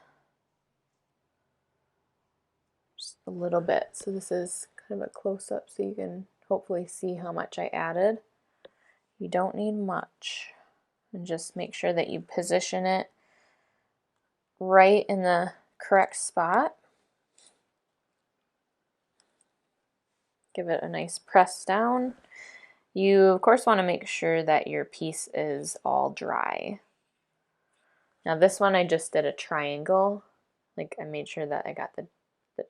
Just a little bit. So this is kind of a close-up so you can hopefully see how much I added. You don't need much. And just make sure that you position it right in the correct spot. Give it a nice press down. You of course want to make sure that your piece is all dry. Now this one I just did a triangle. Like I made sure that I got the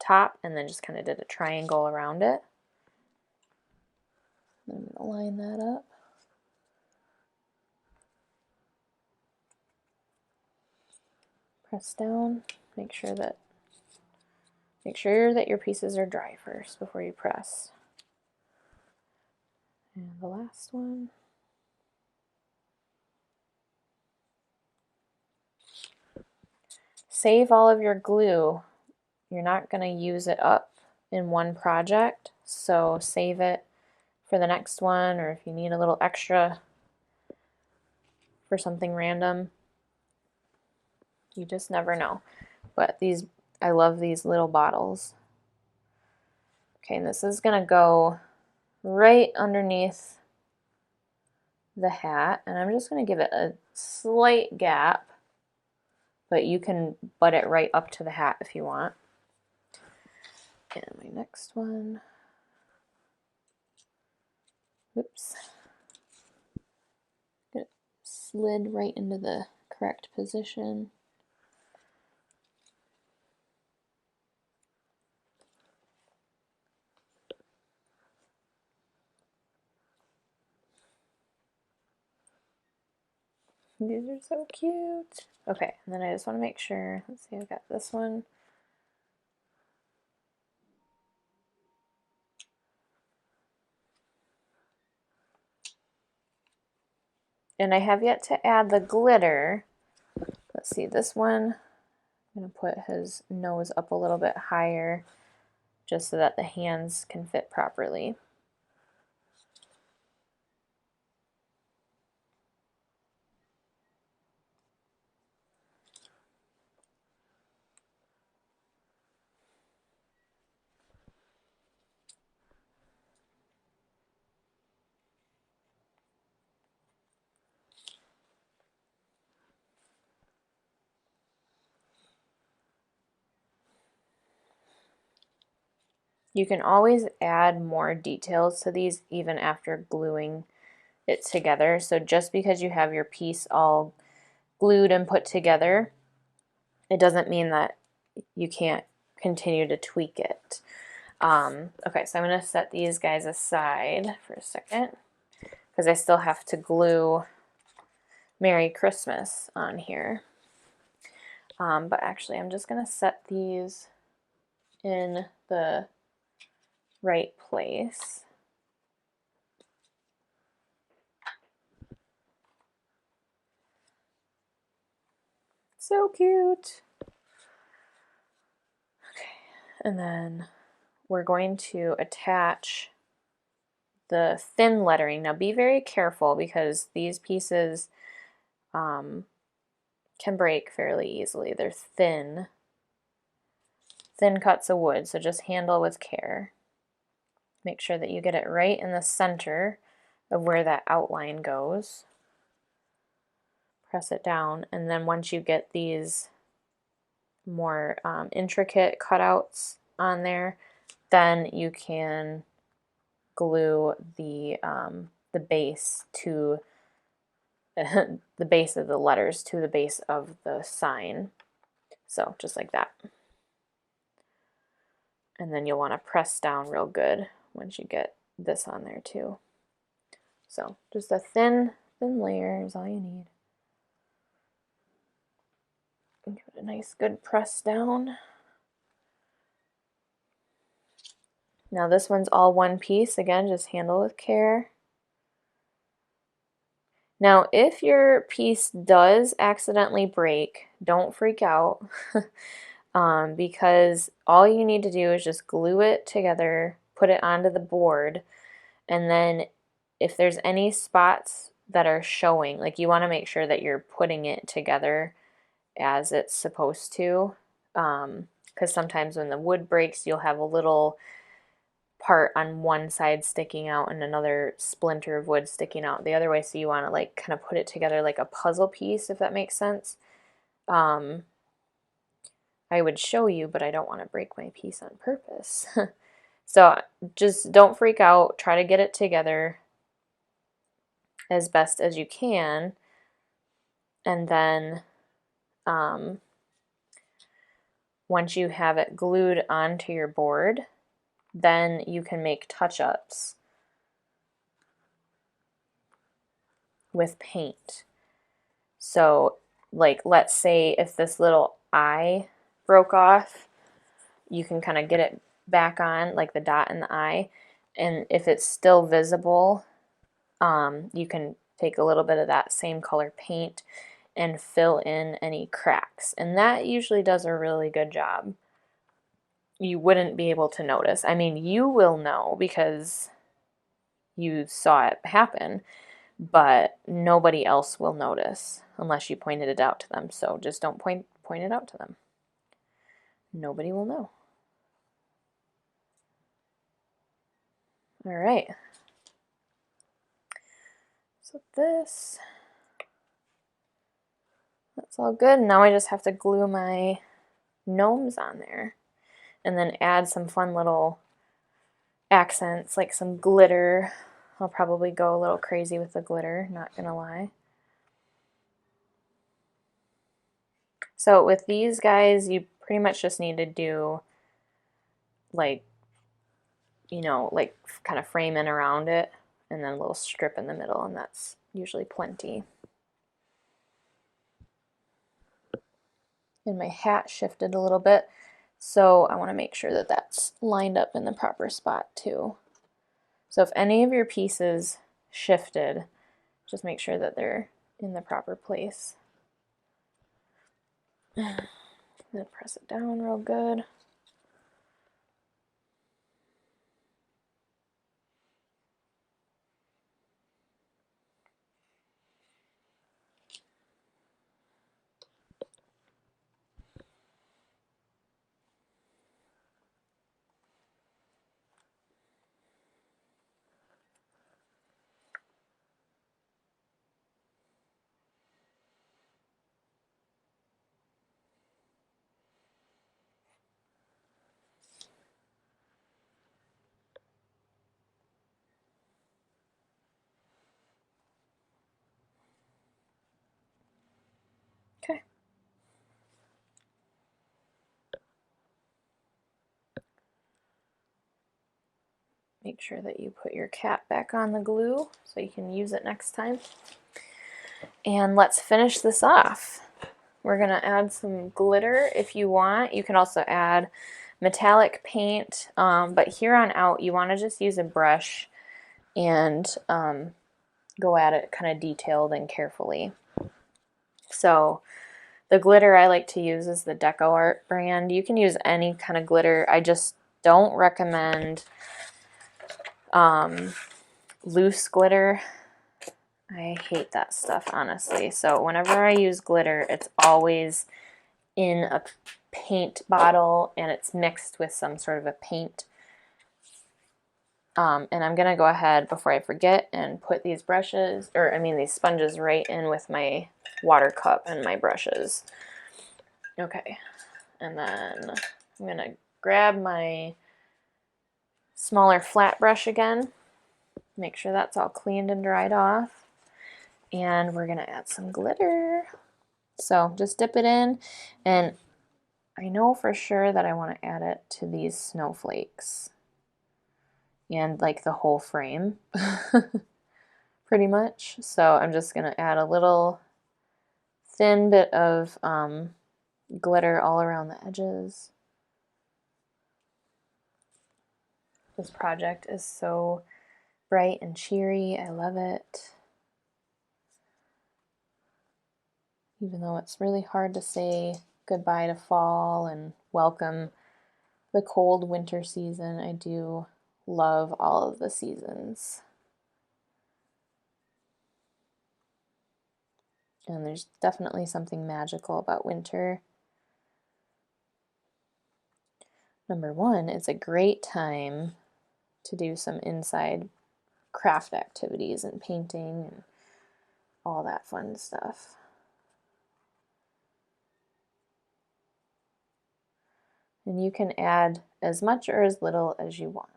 top and then just kind of did a triangle around it. I'm going to line that up. Press down. Make sure that your pieces are dry first before you press. And the last one. Save all of your glue. You're not going to use it up in one project, so save it for the next one, or if you need a little extra for something random. You just never know. But these, I love these little bottles. Okay, and this is going to go right underneath the hat, and I'm just going to give it a slight gap, but you can butt it right up to the hat if you want. And my next one, oops, slid right into the correct position. These are so cute. Okay, and then I just want to make sure, let's see, I've got this one. And I have yet to add the glitter. Let's see, this one, I'm going to put his nose up a little bit higher just so that the hands can fit properly. You can always add more details to these even after gluing it together. So just because you have your piece all glued and put together, it doesn't mean that you can't continue to tweak it. Okay, so I'm going to set these guys aside for a second because I still have to glue Merry Christmas on here. But actually, I'm just going to set these in the right place. So cute. Okay, and then we're going to attach the thin lettering. Now be very careful because these pieces can break fairly easily. They're thin cuts of wood, so just handle with care. Make sure that you get it right in the center of where that outline goes. Press it down, and then once you get these more intricate cutouts on there, then you can glue the base to the base of the letters to the base of the sign. So just like that. And then you'll want to press down real good once you get this on there too. So just a thin layer is all you need. Give it a nice good press down. Now this one's all one piece. Again, just handle with care. Now if your piece does accidentally break, don't freak out because all you need to do is just glue it together, put it onto the board, and then if there's any spots that are showing, like you want to make sure that you're putting it together as it's supposed to, because sometimes when the wood breaks, you'll have a little part on one side sticking out and another splinter of wood sticking out the other way, so you want to like kind of put it together like a puzzle piece, if that makes sense. I would show you, but I don't want to break my piece on purpose. So just don't freak out, try to get it together as best as you can, and then once you have it glued onto your board, then you can make touch-ups with paint. So like let's say if this little eye broke off, you can kind of get it back on, like the dot in the eye, and if it's still visible, you can take a little bit of that same color paint and fill in any cracks, and that usually does a really good job. You wouldn't be able to notice. I mean, you will know because you saw it happen, but nobody else will notice unless you pointed it out to them. So just don't point it out to them. Nobody will know. All right. So that's all good. Now I just have to glue my gnomes on there and then add some fun little accents like some glitter. I'll probably go a little crazy with the glitter, not gonna lie. So with these guys, you pretty much just need to do like, you know, like kind of frame in around it and then a little strip in the middle, and that's usually plenty. And my hat shifted a little bit, so I want to make sure that that's lined up in the proper spot too. So if any of your pieces shifted, just make sure that they're in the proper place. Then press it down real good. Okay. Make sure that you put your cap back on the glue so you can use it next time. And let's finish this off. We're gonna add some glitter if you want. You can also add metallic paint, but here on out you want to just use a brush and go at it kind of detailed and carefully. So the glitter I like to use is the Deco Art brand. You can use any kind of glitter. I just don't recommend loose glitter. I hate that stuff, honestly. So whenever I use glitter, it's always in a paint bottle and it's mixed with some sort of a paint. And I'm gonna go ahead before I forget and put these these sponges right in with my water cup and my brushes. Okay, and then I'm gonna grab my smaller flat brush again, make sure that's all cleaned and dried off, and we're gonna add some glitter. So just dip it in, and I know for sure that I want to add it to these snowflakes and like the whole frame pretty much. So I'm just gonna add a little thin bit of glitter all around the edges. This project is so bright and cheery. I love it. Even though it's really hard to say goodbye to fall and welcome the cold winter season, I do love all of the seasons. And there's definitely something magical about winter. Number one, it's a great time to do some inside craft activities and painting and all that fun stuff. And you can add as much or as little as you want.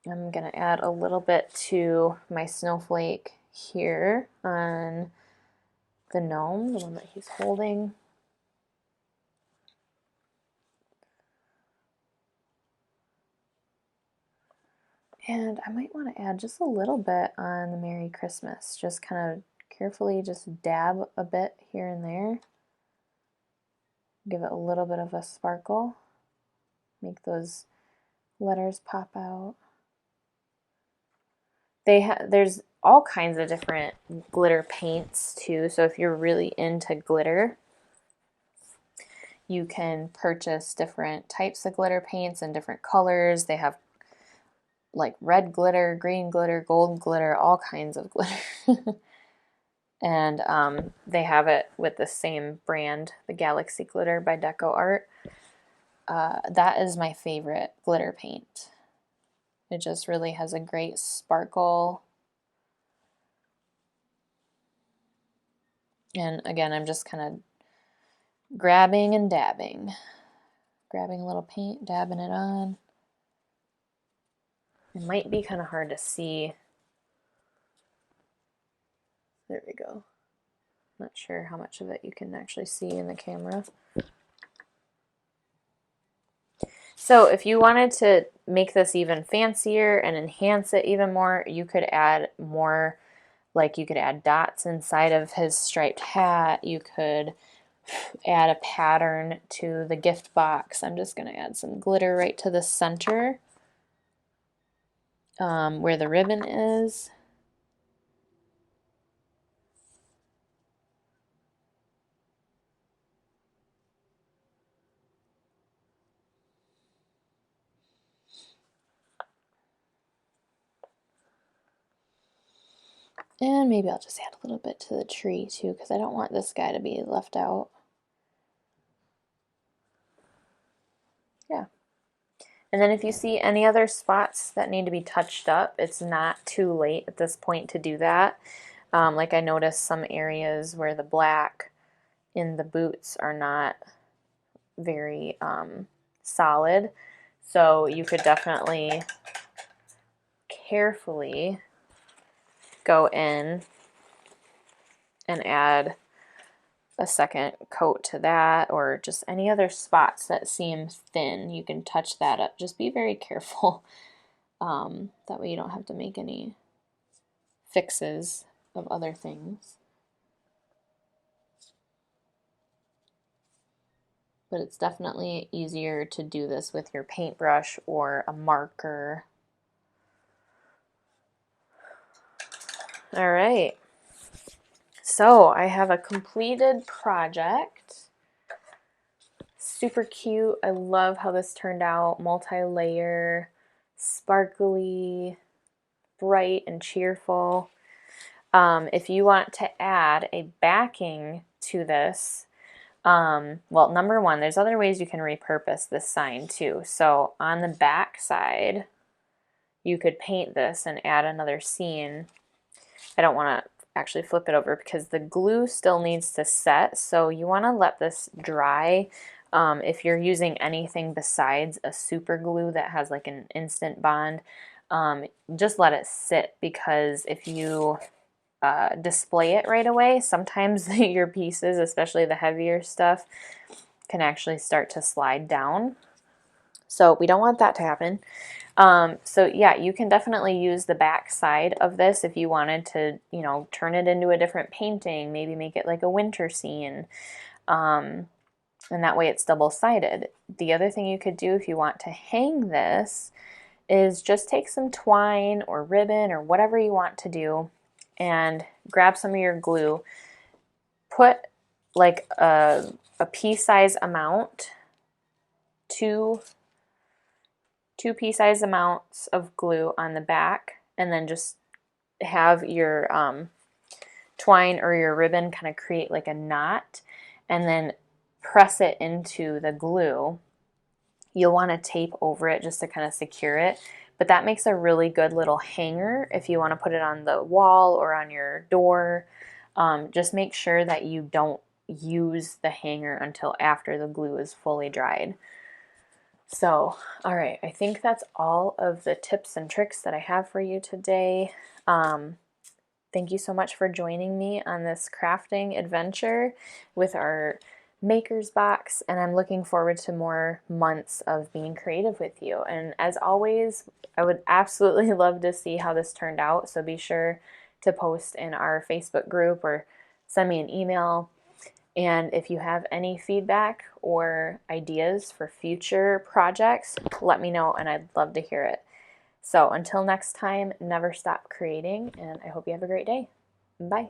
I'm going to add a little bit to my snowflake here on the gnome, the one that he's holding. And I might want to add just a little bit on the Merry Christmas. Just kind of carefully just dab a bit here and there. Give it a little bit of a sparkle. Make those letters pop out. There's all kinds of different glitter paints too. So if you're really into glitter, you can purchase different types of glitter paints in different colors. They have like red glitter, green glitter, gold glitter, all kinds of glitter. And they have it with the same brand, the Galaxy Glitter by Deco Art. That is my favorite glitter paint. It just really has a great sparkle. And again, I'm just kind of grabbing and dabbing. Grabbing a little paint, dabbing it on. It might be kind of hard to see. There we go. Not sure how much of it you can actually see in the camera. So if you wanted to make this even fancier and enhance it even more, you could add more, like you could add dots inside of his striped hat. You could add a pattern to the gift box. I'm just going to add some glitter right to the center where the ribbon is. And maybe I'll just add a little bit to the tree too, because I don't want this guy to be left out. Yeah. And then if you see any other spots that need to be touched up, it's not too late at this point to do that. Like I noticed some areas where the black in the boots are not very solid. So you could definitely carefully go in and add a second coat to that, or just any other spots that seem thin. You can touch that up. Just be very careful. That way you don't have to make any fixes of other things. But it's definitely easier to do this with your paintbrush or a marker. All right. So I have a completed project. Super cute. I love how this turned out. Multi-layer, sparkly, bright and cheerful. If you want to add a backing to this, well, number one, there's other ways you can repurpose this sign too. So on the back side, you could paint this and add another scene. I don't want to actually flip it over because the glue still needs to set, so you want to let this dry. If you're using anything besides a super glue that has like an instant bond, just let it sit, because if you display it right away, sometimes your pieces, especially the heavier stuff, can actually start to slide down. So we don't want that to happen. So yeah, you can definitely use the back side of this if you wanted to, you know, turn it into a different painting, maybe make it like a winter scene. And that way it's double-sided. The other thing you could do if you want to hang this is just take some twine or ribbon or whatever you want to do and grab some of your glue, put like a pea-size amount, two pea-size amounts of glue on the back, and then just have your twine or your ribbon kind of create like a knot, and then press it into the glue. You'll want to tape over it just to kind of secure it, but that makes a really good little hanger if you want to put it on the wall or on your door. Just make sure that you don't use the hanger until after the glue is fully dried. So, all right, I think that's all of the tips and tricks that I have for you today. Thank you so much for joining me on this crafting adventure with our maker's box, and I'm looking forward to more months of being creative with you. And as always, I would absolutely love to see how this turned out, so be sure to post in our Facebook group or send me an email. And if you have any feedback or ideas for future projects, let me know, and I'd love to hear it. So until next time, never stop creating, and I hope you have a great day. Bye.